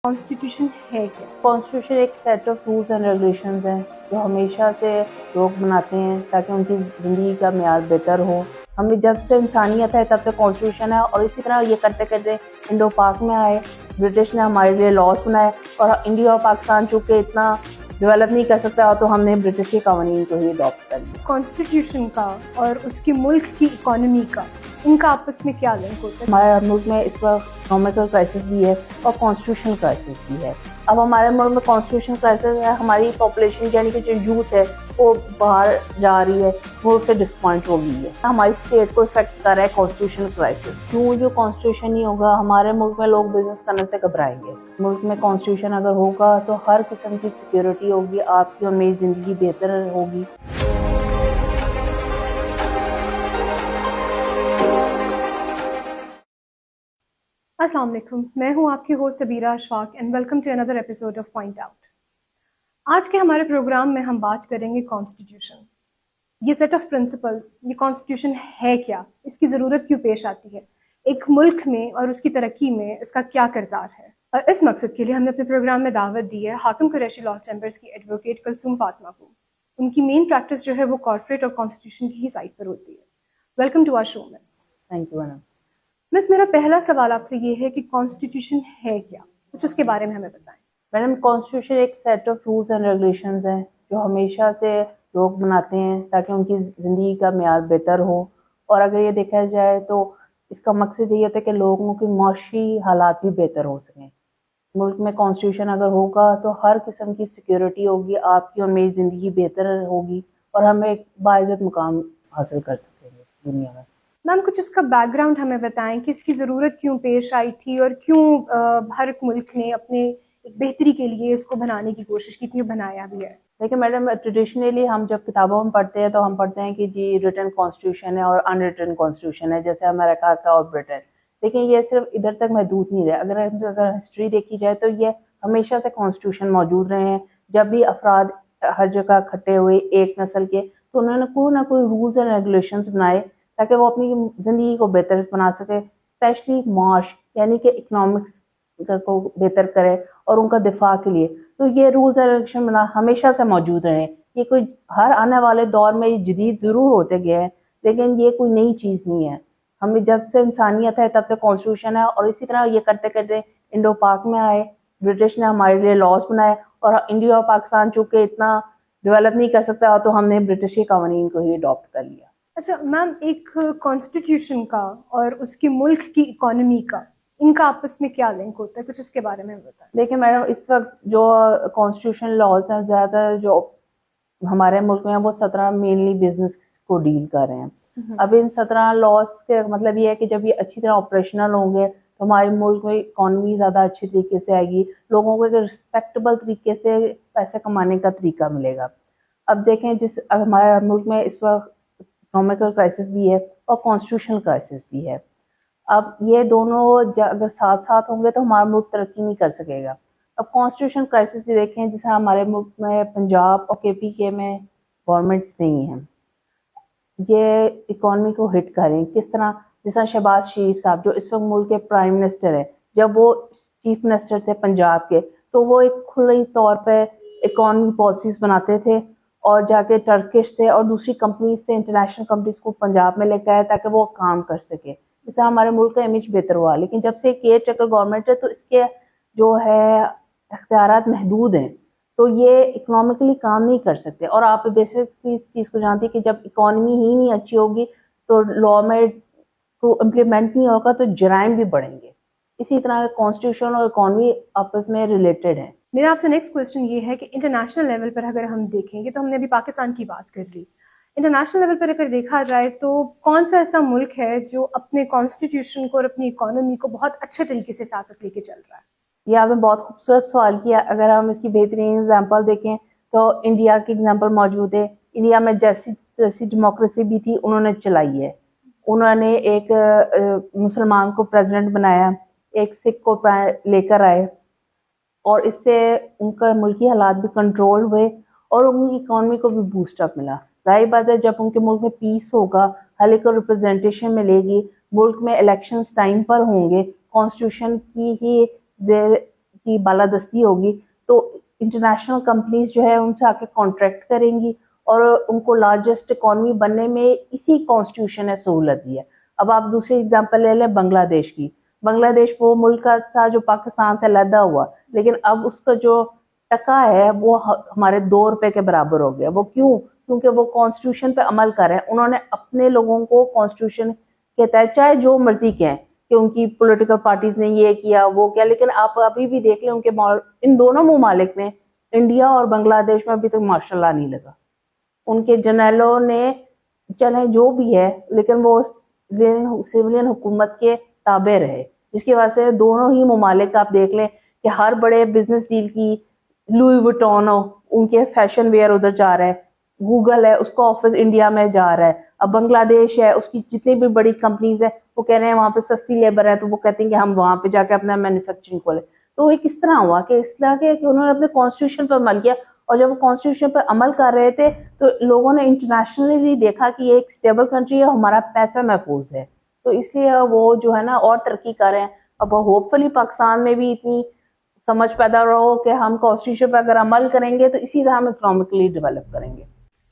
Constitution ہے کیا؟ Constitution ایک set of rules and regulations ہیں جو ہمیشہ سے لوگ بناتے ہیں تاکہ ان کی زندگی کا معیار بہتر ہو. ہمیں جب سے انسانیت ہے تب سے کانسٹیٹیوشن ہے، اور اسی طرح یہ کرتے کرتے انڈو پاک میں آئے، برٹش نے ہمارے لیے لاس بنائے، اور انڈیا اور پاکستان چونکہ اتنا ڈیولپ نہیں کر سکتا تو ہم نے برٹش کے قوانین کو ہی اڈاپٹ کر لیا. کانسٹیٹیوشن کا اور اس کی ملک کی اکانومی کا، ان کا آپس میں کیا لنک ہوتا ہے؟ ہمارے ملک میں اس وقت اکنامیکل کرائسس بھی ہے اور کانسٹیٹیوشن کرائسس بھی ہے. اب ہمارے ملک میں کانسٹیٹیوشن کرائسس ہے، ہماری پاپولیشن یعنی کہ جو یوتھ ہے وہ باہر جا رہی ہے، وہ اس سے ڈسپوائنٹ ہو گئی ہے. ہماری اسٹیٹ کو افیکٹ کر رہا ہے کانسٹیٹیوشن کرائسس. کیوں جو کانسٹیٹیوشن نہیں ہوگا ہمارے ملک میں لوگ بزنس کرنے سے گھبرائیں گے. ملک میں کانسٹیٹیوشن اگر ہوگا تو ہر قسم کی سیکیورٹی ہوگی، آپ کی اور میری زندگی بہتر ہوگی. السلام علیکم، میں ہوں آپ کی host Abeera Ashfaq and welcome to another episode of point out. آج کے ہمارے پروگرام میں ہم بات کریں گے کانسٹیٹیوشن. یہ سیٹ آف پرنسپلس، یہ کانسٹیٹیوشن ہے کیا، اس کی ضرورت کیوں پیش آتی ہے، ایک ملک میں اور اس کی ترقی میں اس کا کیا کردار ہے. اور اس مقصد کے لیے ہم نے اپنے پروگرام میں دعوت دی ہے حاکم قریشی لاء چیمبرز کی ایڈوکیٹ کلثوم فاطمہ کو. ان کی مین پریکٹس جو ہے وہ کارپوریٹ اور کانسٹیٹیوشن کی ہی سائٹ پر ہوتی ہے. Welcome to our show miss. Thank you madam. Miss, میرا پہلا سوال آپ سے یہ ہے کہ کانسٹیٹیوشن ہے کیا، کچھ اس کے بارے میں ہمیں بتائیں. میڈم کانسٹیٹیوشن ایک set of rules and regulations ہیں جو ہمیشہ سے لوگ بناتے ہیں تاکہ ان کی زندگی کا معیار بہتر ہو. اور اگر یہ دیکھا جائے تو اس کا مقصد یہ ہوتا ہے کہ لوگوں کی معاشی حالات بھی بہتر ہو سکیں. ملک میں کانسٹیٹیوشن اگر ہوگا تو ہر قسم کی سیکیورٹی ہوگی، آپ کی اور میری زندگی بہتر ہوگی، اور ہم ایک باعزت مقام حاصل کر سکیں گے دنیا میں. میم کچھ اس کا بیک گراؤنڈ ہمیں بتائیں کہ اس کی ضرورت کیوں پیش آئی تھی اور کیوں ہر ایک ملک نے اپنے ایک بہتری کے لیے اس کو بنانے کی کوشش کی تھی اور بنایا بھی ہے. دیکھیں میڈم، ٹریڈیشنلی ہم جب کتابوں میں پڑھتے ہیں تو ہم پڑھتے ہیں کہ جی ریٹن کانسٹیٹیوشن ہے اور ان ریٹن کانسٹیٹیوشن ہے، جیسے امریکہ کا اور برٹن. لیکن یہ صرف ادھر تک محدود نہیں رہے. اگر ہسٹری دیکھی جائے تو یہ ہمیشہ سے کانسٹیٹیوشن موجود رہے ہیں. جب بھی افراد ہر جگہ اکٹھے ہوئے ایک نسل کے تو انہوں نے کوئی نہ کوئی رولز اینڈ ریگولیشنز بنائے تاکہ وہ اپنی زندگی کو بہتر بنا سکے، اسپیشلی معاش یعنی کہ اکنامکس کو بہتر کرے اور ان کا دفاع کے لیے. تو یہ رولز اینڈ ریگولیشن ہمیشہ سے موجود رہے ہیں. یہ کوئی ہر آنے والے دور میں یہ جدید ضرور ہوتے گئے ہیں لیکن یہ کوئی نئی چیز نہیں ہے. ہمیں جب سے انسانیت ہے تب سے کانسٹیٹیوشن ہے، اور اسی طرح یہ کرتے کرتے انڈو پاک میں آئے، برٹش نے ہمارے لیے لاس بنائے، اور انڈیا اور پاکستان چونکہ اتنا ڈیولپ نہیں کر سکتا تو ہم نے برٹش کے قوانین کو ہی اڈاپٹ کر لیا. اچھا میم، ایک کانسٹیٹیوشن کا اور اس کی ملک کی اکانومی کا، ان کا آپس میں کیا لنک ہوتا ہے، کچھ اس کے بارے میں بتائیں. دیکھیں میڈم، اس وقت جو کانسٹیٹیوشن لاز ہیں زیادہ جو ہمارے ملک میں ہیں وہ 17 مینلی بزنس کو ڈیل کر رہے ہیں. اب ان 17 لاز کے مطلب یہ ہے کہ جب یہ اچھی طرح آپریشنل ہوں گے تو ہمارے ملک میں اکانومی زیادہ اچھی طریقے سے آئے گی، لوگوں کو ایک رسپیکٹیبل طریقے سے پیسے کمانے کا طریقہ ملے گا. اب دیکھیں ہمارے ملک میں اس وقت اکنامیکل کرائسس بھی ہے اور کانسٹیٹیوشنل کرائسس بھی ہے. اب یہ دونوں اگر ساتھ ساتھ ہوں گے تو ہمارا ملک ترقی نہیں کر سکے گا. اب کانسٹیٹیوشن کرائسس دیکھیں، جیسے ہمارے ملک میں پنجاب اور کے پی کے میں گورنمنٹس نہیں ہیں، یہ اکانومی کو ہٹ کریں کس طرح. جس طرح شہباز شریف صاحب جو اس وقت ملک کے پرائم منسٹر ہیں، جب وہ چیف منسٹر تھے پنجاب کے تو وہ ایک کھلی طور پہ اکانومی پالیسیز بناتے تھے اور جا کے ٹرکش سے اور دوسری کمپنیز سے انٹرنیشنل کمپنیز کو پنجاب میں لے کے آئے تاکہ وہ کام کر سکے. اس طرح ہمارے ملک کا امیج بہتر ہوا. لیکن جب سے کیئر ٹیکر گورنمنٹ ہے تو اس کے جو ہے اختیارات محدود ہیں، تو یہ اکنامکلی کام نہیں کر سکتے. اور آپ بیسک اس چیز کو جانتی کہ جب اکانومی ہی نہیں اچھی ہوگی تو لا میں کو امپلیمنٹ نہیں ہوگا تو جرائم بھی بڑھیں گے. اسی طرح کانسٹیٹیوشن اور اکانومی آپس میں ریلیٹڈ ہیں. میرا آپ سے نیکسٹ کوشچن یہ ہے کہ انٹرنیشنل لیول پر اگر ہم دیکھیں گے تو ہم نے ابھی پاکستان کی بات کر لی، انٹرنیشنل لیول پر اگر دیکھا جائے تو کون سا ایسا ملک ہے جو اپنے کانسٹیٹیوشن کو اور اپنی اکانومی کو بہت اچھے طریقے سے ساتھ لے کے چل رہا ہے؟ یہ آپ نے بہت خوبصورت سوال کیا. اگر ہم اس کی بہترین اگزامپل دیکھیں تو انڈیا کی اگزامپل موجود ہے. انڈیا میں جیسی ڈیموکریسی بھی تھی انہوں نے چلائی ہے. انہوں نے ایک مسلمان کو پریزیڈنٹ بنایا، ایک سکھ کو لے کر آئے، اور اس سے ان کا ملکی حالات بھی کنٹرول ہوئے اور ان کی اکانومی کو بھی بوسٹ اپ ملا. ظاہر بات ہے جب ان کے ملک میں پیس ہوگا، ہر ایک کو ریپرزنٹیشن ملے گی، ملک میں الیکشنز ٹائم پر ہوں گے، کانسٹیٹیوشن کی ہی کی بالادستی ہوگی تو انٹرنیشنل کمپنیز جو ہے ان سے آ کے کانٹریکٹ کریں گی اور ان کو لارجسٹ اکانومی بننے میں اسی کانسٹیٹیوشن نے سہولت دی ہے. اب آپ دوسری اگزامپل لے لیں بنگلہ دیش کی. بنگلہ دیش وہ ملک تھا جو پاکستان سے علیحدہ ہوا, لیکن اب اس کا جو ٹکا ہے وہ ہمارے 2 روپے کے برابر ہو گیا. وہ کیوں؟ کیونکہ وہ کانسٹیٹیوشن پہ عمل کر رہے ہیں. انہوں نے اپنے لوگوں کو کانسٹیٹیوشن کے تحت چاہے جو مرضی کہیں کہ ان کی پولیٹیکل پارٹیز نے یہ کیا وہ کیا, لیکن آپ ابھی بھی دیکھ لیں ان کے ان دونوں ممالک میں, انڈیا اور بنگلہ دیش میں ابھی تک مارشل لا نہیں لگا. ان کے جنرلوں نے چلے جو بھی ہے لیکن وہ سویلین حکومت کے تابع رہے, جس کی وجہ سے دونوں ہی ممالک آپ دیکھ لیں کہ ہر بڑے بزنس ڈیل کی لوئی وٹون ان کے فیشن ویئر ادھر جا رہا ہے, گوگل ہے اس کا آفس انڈیا میں جا رہا ہے, اب بنگلہ دیش ہے اس کی جتنی بھی بڑی کمپنیز ہیں وہ کہہ رہے ہیں وہاں پہ سستی لیبر ہے تو وہ کہتے ہیں کہ ہم وہاں پہ جا کے اپنا مینوفیکچرنگ کھولیں. تو یہ کس طرح ہوا کہ اس طرح کہ انہوں نے اپنے کانسٹیٹیوشن پر عمل کیا, اور جب وہ کانسٹیٹیوشن پر عمل کر رہے تھے تو لوگوں نے انٹرنیشنلی دیکھا کہ یہ ایک اسٹیبل کنٹری ہے, ہمارا پیسہ محفوظ ہے, تو اس لیے وہ جو ہے نا اور ترقی کر رہے ہیں. اب ہوپ فلی پاکستان میں بھی اتنی سمجھ پیدا ہو کہ ہم کانسٹیٹیوشن پہ اگر عمل کریں گے تو اسی طرح ہم اکنامکلی ڈیولپ کریں گے.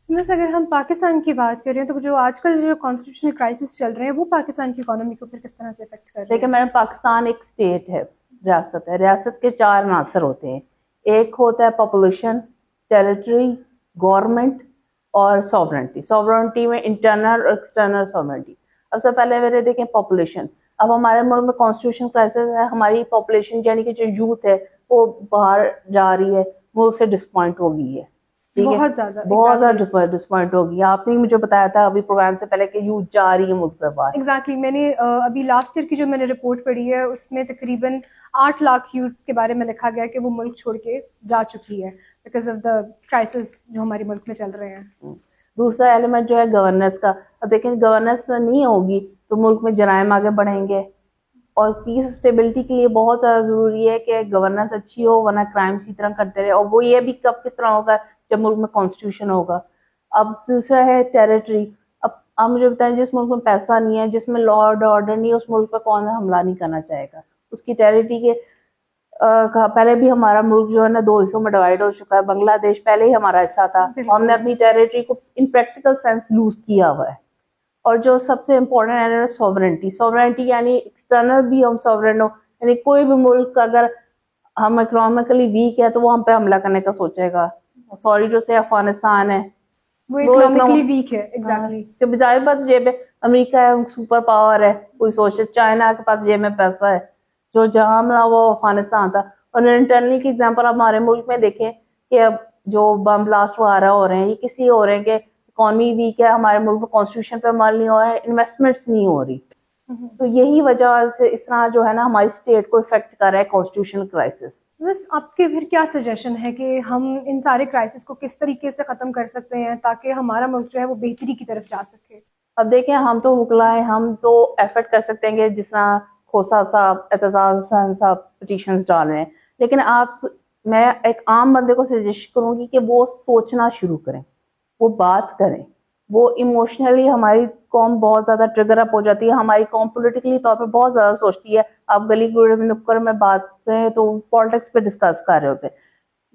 بس اگر ہم پاکستان کی بات کریں تو جو آج کل جو کانسٹیٹیوشنل کرائسس چل رہے ہیں وہ پاکستان کی اکانومی کو پھر کس طرح سے افیکٹ کر رہے ہیں؟ دیکھیں میڈم, پاکستان ایک اسٹیٹ ہے, ریاست ہے. ریاست کے 4 عناصر ہوتے ہیں. ایک ہوتا ہے پاپولیشن, ٹیریٹری, گورنمنٹ اور سوورنٹی. سوورنٹی میں انٹرنل اور ایکسٹرنل سوورنٹی. اب سے پہلے میرے دیکھیں پاپولیشن. اب ہمارے ملک میں کانسٹیٹیوشن کرائسس ہے, ہماری پاپولیشن یعنی کہ جو یوتھ ہے وہ باہر جا رہی ہے, وہ اس سے ڈسپوائنٹ ہو گئی ہے. بہت زیادہ بہت زیادہ ڈسپوائنٹ ہو گئی. آپ نے مجھے بتایا تھا ابھی پروگرام سے پہلے کہ یوتھ جا رہی ہے ملک سے باہر. ایگزیکٹلی, میں نے ابھی لاسٹ ایئر کی جو میں نے رپورٹ پڑھی ہے اس میں تقریباً 8 لاکھ یوتھ کے بارے میں لکھا گیا کہ وہ ملک چھوڑ کے جا چکی ہے بیکاز آف دا کرائسس جو ہمارے ملک میں چل رہے ہیں. دوسرا ایلیمنٹ جو ہے گورننس کا. اب دیکھیں گورننس نہیں ہوگی تو ملک میں جرائم آگے بڑھیں گے, اور پیس اسٹیبلٹی کے لیے بہت زیادہ ضروری ہے کہ گورننس اچھی ہو, ورنہ کرائم اسی طرح کرتے رہے. اور وہ یہ بھی کب کس طرح ہوگا جب ملک میں کانسٹیٹیوشن ہوگا. اب دوسرا ہے ٹیریٹری. اب آپ مجھے بتائیں جس ملک میں پیسہ نہیں ہے, جس میں لا اینڈ آرڈر نہیں ہے, اس ملک پہ کون حملہ نہیں کرنا چاہے گا. اس کی ٹیریٹری کے پہلے بھی ہمارا ملک جو ہے نا 2 حصوں میں ڈیوائڈ ہو چکا ہے. بنگلہ دیش پہلے ہی ہمارا حصہ تھا, ہم نے اپنی ٹیریٹری کو ان پریکٹیکل سینس لوز کیا ہوا ہے. اور جو سب سے امپورٹنٹ ہے سوورنٹی. سوورنٹی یعنی ایکسٹرنل بھی ہم سوورن ہو, یعنی کوئی بھی ملک اگر ہم اکنامکلی ویک ہے تو وہ ہم پہ حملہ کرنے کا سوچے گا. سوری ٹو سے افغانستان ہے وہ اکنامکلی ویک ہے. ایگزیکٹلی, کہ بجائے بس جیب میں امریکہ ہے, سپر پاور ہے, کوئی سوچے چائنا کے پاس جیب میں پیسہ ہے, جو جہاں ملا وہ افغانستان تھا. اور انٹرنلی کی ایگزامپل ہمارے ملک میں دیکھیں کہ اب جو بم بلاسٹ وغیرہ ہو رہے ہیں یہ کسی ہو رہے ہیں کہ اکانومی ویک ہے, ہمارے ملک میں کانسٹیٹیوشن پہ عمل نہیں ہو رہا ہے, انویسٹمنٹس نہیں ہو رہی. تو یہی وجہ سے اس طرح جو ہے نا ہماری اسٹیٹ کو افیکٹ کر رہا ہے کانسٹیٹیوشن کرائسس. بس آپ کے پھر کیا سجیشن ہے کہ ہم ان سارے کرائسس کو کس طریقے سے ختم کر سکتے ہیں تاکہ ہمارا ملک جو ہے وہ بہتری کی طرف جا سکے؟ اب دیکھیں ہم تو وکلا ہیں, ہم تو ایفرٹ کر سکتے ہیں کہ جس طرح کھوسا صاحب, اعتزاز حسین صاحب پٹیشنز ڈال رہے ہیں, لیکن میں ایک عام بندے کو سجیسٹ کروں گی کہ وہ سوچنا شروع کریں, وہ بات کریں. وہ ایموشنلی ہماری قوم بہت زیادہ ٹریگر اپ ہو جاتی ہے, ہماری قوم پولیٹیکلی طور پہ بہت زیادہ سوچتی ہے. آپ گلی نکڑ میں بات سے تو پالیٹکس پہ ڈسکس کر رہے ہوتے ہیں,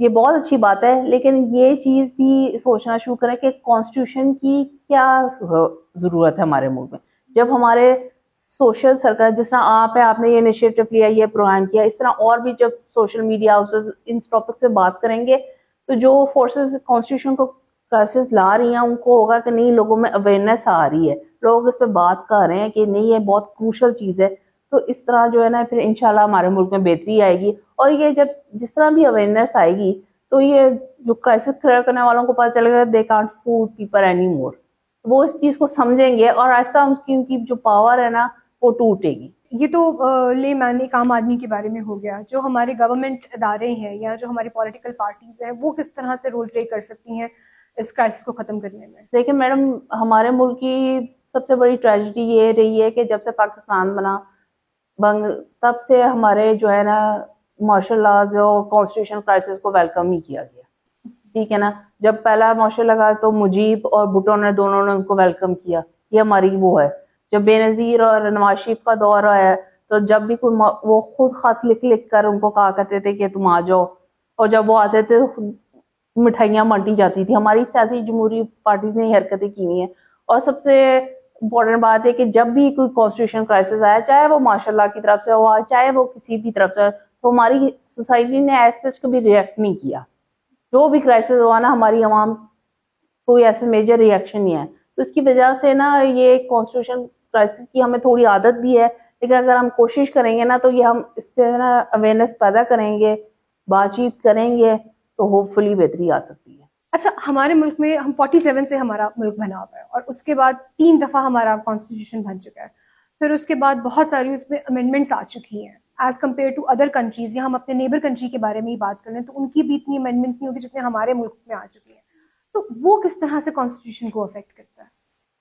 یہ بہت اچھی بات ہے, لیکن یہ چیز بھی سوچنا شروع کریں کہ کانسٹیٹیوشن کی کیا ضرورت ہے ہمارے ملک میں. جب ہمارے سوشل سرکل جس طرح آپ نے یہ انیشیٹو لیا, یہ پروگرام کیا, اس طرح اور بھی جب سوشل میڈیا ہاؤسز ان ٹاپک سے بات کریں گے تو جو فورسز کانسٹیٹیوشن کو کرائسس لا رہی ہیں ان کو ہوگا کہ نہیں لوگوں میں اویئرنیس آ رہی ہے, لوگ اس پہ بات کر رہے ہیں کہ نہیں یہ بہت کروشل چیز ہے. تو اس طرح جو ہے نا پھر انشاءاللہ ہمارے ملک میں بہتری آئے گی. اور یہ جب جس طرح بھی اویئرنیس آئے گی تو یہ جو کرائسس کریئر کرنے والوں کو پتہ چلے گا they can't fool people any more, وہ اس چیز کو سمجھیں گے اور آہستہ ان کی جو پاور ہے نا وہ ٹوٹے گی. یہ تو لے مین ایک عام آدمی کے بارے میں ہو گیا. جو ہمارے گورنمنٹ ادارے ہیں یا جو ہماری پولیٹیکل پارٹیز ہیں وہ کس طرح سے رول پلے کر سکتی ہیں اس کرائسس کو ختم کرنے میں؟ دیکھیں میڈم, ہمارے ملک کی سب سے بڑی ٹریجڈی یہ رہی ہے کہ جب سے پاکستان بنا تب سے ہمارے جو ہے نا مارشل لاز اور کانسٹیٹیوشن کرائسس کو ویلکم ہی کیا گیا. ٹھیک ہے نا, جب پہلا مارشل لگا تو مجیب اور بھٹو نے دونوں نے ان کو ویلکم کیا, یہ ہماری وہ ہے. جب بے نظیر اور نواز شریف کا دور آیا تو جب بھی کوئی وہ خود خط لکھ کر ان کو کہا کرتے تھے کہ تم آ جاؤ, اور جب وہ آتے تھے مٹھائیاں بانٹی جاتی تھی. ہماری سیاسی جمہوری پارٹیز نے یہ حرکتیں کی ہوئی ہیں. اور سب سے امپورٹنٹ بات ہے کہ جب بھی کوئی کانسٹیٹیوشن کرائسس آیا, چاہے وہ ماشاء اللہ کی طرف سے ہوا, چاہے وہ کسی بھی طرف سے, تو ہماری سوسائٹی نے ایسے کبھی ریئیکٹ نہیں کیا. جو بھی کرائسس ہوا نا, ہماری عوام کوئی ایسے میجر ریئیکشن نہیں ہے. تو اس کی وجہ سے نا یہ کانسٹیٹیوشن کرائسس کی ہمیں تھوڑی عادت بھی ہے, لیکن اگر ہم کوشش کریں گے نا تو یہ ہم اس پہ نا اویئرنیس پیدا کریں گے, بات چیت کریں گے, تو ہوپ فلی بہتری آ سکتی ہے. اچھا, ہمارے ملک میں ہم 47 سے ہمارا ملک بنا ہوا ہے, اور اس کے بعد 3 دفعہ ہمارا کانسٹیٹیوشن بن چکا ہے. پھر اس کے بعد بہت ساری اس میں امینڈمنٹس آ چکی ہیں as compare to other countries. یا ہم اپنے نیبر کنٹری کے بارے میں ہی بات کر لیں تو ان کی بھی اتنی امینڈمنٹس نہیں ہوگی جتنے ہمارے ملک میں آ چکی ہیں. تو وہ کس طرح سے کانسٹیٹیوشن کو افیکٹ کرتا ہے؟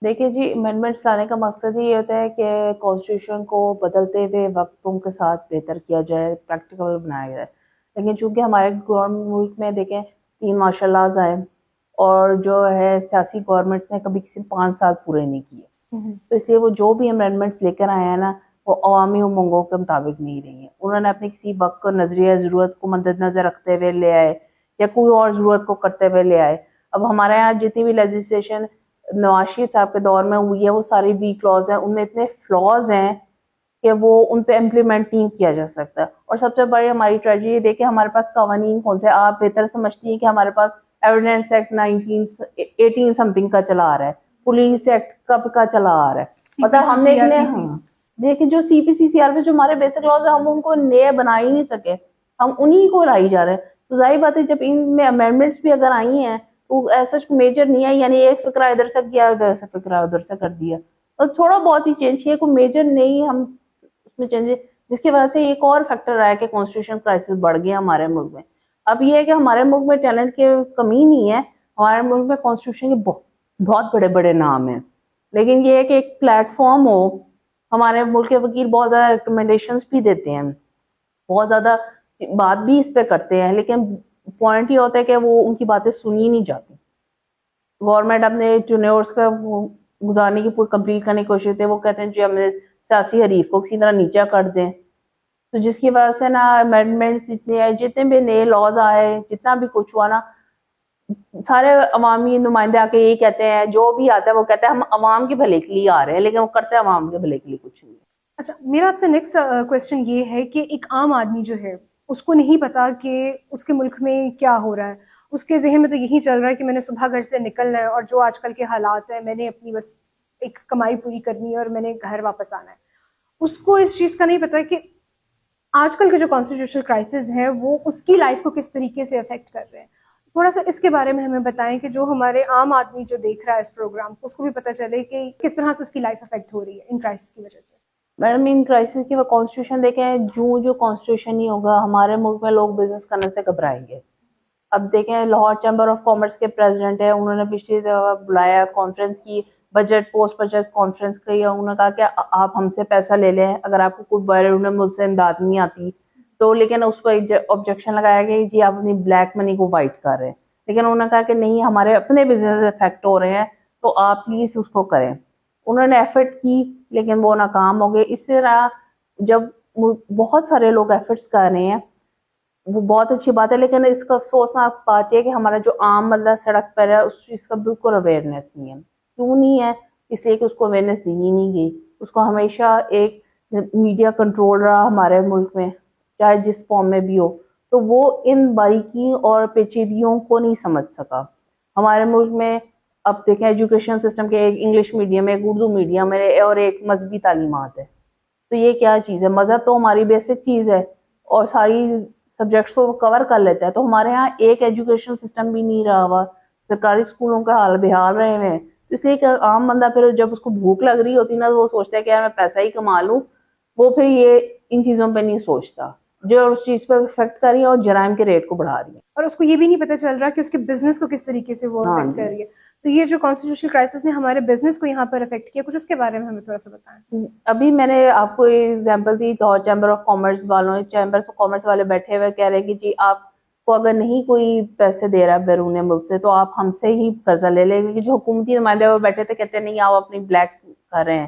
دیکھیے جی, امینڈمنٹس لانے کا مقصد یہ ہوتا ہے کہ کانسٹیٹیوشن کو بدلتے ہوئے وقتوں کے ساتھ بہتر کیا جائے, پریکٹیکل بنایا جائے. لیکن چونکہ ہمارے ملک میں دیکھیں 3 مارشل لاز آئے, اور جو ہے سیاسی گورنمنٹس نے کبھی کسی 5 سال پورے نہیں کیے, تو اس لیے وہ جو بھی امینڈمنٹس لے کر آئے ہیں نا, وہ عوامی امنگوں کے مطابق نہیں رہی ہیں. انہوں نے اپنے کسی وقت کو نظریہ ضرورت کو مد نظر رکھتے ہوئے لے آئے, یا کوئی اور ضرورت کو کرتے ہوئے لے آئے. اب ہمارے یہاں جتنی بھی لیجسلیشن نواز شریف صاحب کے دور میں ہوئی ہے, وہ ساری ویک لاز ہیں, ان میں اتنے فلاز ہیں کہ وہ ان پہ امپلیمنٹ نہیں کیا جا سکتا. اور سب سے بڑی ہماری ٹریجڈی یہ دیکھیں, ہمارے پاس قوانین کون سے, آپ بہتر سمجھتی ہیں کہ ہمارے پاس ایویڈنس ایکٹ 18 سمتنگ کا چلا آ رہا ہے, پولیس ایکٹ کب کا چلا آ رہا ہے. پتا ہم نے دیکھیں جو سی پی سی سی آر پی جو ہمارے بیسک لاز ہیں, ہم ان کو نئے بنا ہی نہیں سکے, ہم انہی کو لائی جا رہے ہیں. تو ظاہر بات ہے جب ان میں امینڈمنٹس بھی اگر آئی ہیں تو ایسا میجر نہیں ہے, یعنی ایک فقرہ ادھر سے کیا, ادھر سے فقرہ ادھر سے کر دیا, اور تھوڑا بہت ہی چینج کیا, کوئی میجر نہیں ہم اس میں چینج, جس کی وجہ سے ایک اور فیکٹر آیا کہ کانسٹیٹیوشن کرائسس بڑھ گیا ہمارے ملک میں. اب یہ ہے کہ ہمارے ملک میں ٹیلنٹ کی کمی نہیں ہے, ہمارے ملک میں کانسٹیٹیوشن کے بہت بڑے بڑے نام ہیں, لیکن یہ ہے کہ ایک پلیٹ فارم ہو. ہمارے ملک کے وکیل بہت زیادہ ریکمنڈیشنز بھی دیتے ہیں, بہت زیادہ بات بھی اس پہ کرتے ہیں, لیکن پوائنٹ یہ ہوتا ہے کہ وہ ان کی باتیں سنی نہیں جاتی. گورنمنٹ اپنے ٹینیورس کا گزارنے کی پوری کمپلیٹ کرنے کی کوشش ہے, وہ کہتے ہیں جی ہم نے سیاسی حریف کو کسی طرح نیچا کر دیں. تو جس کی وجہ سے نا امینڈمنٹس جتنے بھی نئے لاز آئے, جتنا بھی کچھ ہوا نا, سارے عوامی نمائندے آ کے یہی کہتے ہیں, جو بھی آتا ہے وہ کہتا ہے ہم عوام کے بھلے کے لیے آ رہے ہیں, لیکن وہ کرتے ہیں عوام کے بھلے کے لیے کچھ نہیں. اچھا, میرا آپ سے نیکسٹ کوشچن یہ ہے کہ ایک عام آدمی جو ہے اس کو نہیں پتا کہ اس کے ملک میں کیا ہو رہا ہے. اس کے ذہن میں تو یہی چل رہا ہے کہ میں نے صبح گھر سے نکلنا ہے, اور جو آج کل کے حالات ہیں میں نے اپنی بس ایک کمائی پوری کرنی ہے اور میں نے گھر واپس آنا ہے. اس کو اس چیز کا نہیں پتا کہ آج کل کے جو کانسٹیٹیوشنل کرائسس ہیں وہ اس کی لائف کو کس طریقے سے افیکٹ کر رہے ہیں. تھوڑا سا اس کے بارے میں ہمیں بتائیں کہ جو ہمارے عام آدمی جو دیکھ رہا ہے اس پروگرام کو, اس کو بھی پتا چلے کہ کس طرح سے اس کی لائف افیکٹ ہو رہی ہے ان کرائسس کی وجہ سے. میڈم ان کرائسس کی وہ کانسٹیٹیوشن دیکھیں, جو کانسٹیٹیوشن نہیں ہوگا ہمارے ملک میں لوگ بزنس کرنے سے گھبرائیں گے. اب دیکھیں لاہور چیمبر آف کامرس کے پریزیڈنٹ ہیں, انہوں نے پچھلی دفعہ بلایا کانفرنس کی, بجٹ پوسٹ بجٹ کانفرنس کی, انہوں نے کہا کہ آپ ہم سے پیسہ لے لیں اگر آپ کو کوئی بیرون ملک سے امداد نہیں آتی تو. لیکن اس پر آبجیکشن لگایا کہ جی آپ اپنی بلیک منی کو وائٹ کر رہے ہیں. لیکن انہوں نے کہا کہ نہیں, ہمارے اپنے بزنس افیکٹ ہو رہے ہیں تو آپ پلیز اس کو کریں. انہوں نے ایفرٹ کی لیکن وہ ناکام ہو گئے. اس طرح جب بہت سارے لوگ ایفرٹس کر رہے ہیں وہ بہت اچھی بات ہے, لیکن اس کا افسوسناک بات یہ ہے کہ ہمارا جو عام بندہ سڑک پر ہے اس چیز کا بالکل اویئرنیس نہیں ہے. کیوں نہیں ہے؟ اس لیے کہ اس کو اویئرنیس دی ہی نہیں گئی. اس کو ہمیشہ ایک میڈیا کنٹرول رہا ہمارے ملک میں, چاہے جس فارم میں بھی ہو, تو وہ ان باریکی اور پیچیدگیوں کو نہیں سمجھ سکا. ہمارے ملک میں اب دیکھیں ایجوکیشن سسٹم کے ایک انگلش میڈیم ہے, ایک اردو میڈیم ہے, اور ایک مذہبی تعلیمات ہے. تو یہ کیا چیز ہے؟ مذہب تو ہماری بیسک چیز ہے اور ساری سبجیکٹس کو کور کر لیتا ہے. تو ہمارے ہاں ایک ایجوکیشن سسٹم بھی نہیں رہا ہوا, سرکاری اسکولوں کا حال بحال رہے ہیں. اس لیے کہ عام بندہ پھر جب اس کو بھوک لگ رہی ہوتی نا تو وہ سوچتا ہے کہ یار میں پیسہ ہی کما لوں, وہ پھر یہ ان چیزوں پہ نہیں سوچتا جو اس چیز پہ افیکٹ کر رہی ہے اور جرائم کے ریٹ کو بڑھا رہی ہے. اور اس کو یہ بھی نہیں پتا چل رہا کہ اس کے بزنس کو کس طریقے سے وہ افیکٹ کر رہی ہے. تو یہ جو کانسٹیٹیوشنل کرائسس نے ہمارے بزنس کو یہاں پر افیکٹ کیا, کچھ اس کے بارے میں ہمیں تھوڑا سا بتائیں. ابھی میں نے آپ کو example the, chamber of commerce والوں, چیمبر آف کامرس والے بیٹھے ہوئے کہہ رہے کہ جی آپ کو اگر نہیں کوئی پیسے دے رہا ہے بیرون ملک سے تو آپ ہم سے ہی قرضہ لے لیں. جو حکومتی نمائندے وہ بیٹھے تھے کہتے ہیں نہیں آپ اپنی بلیک کر رہے ہیں.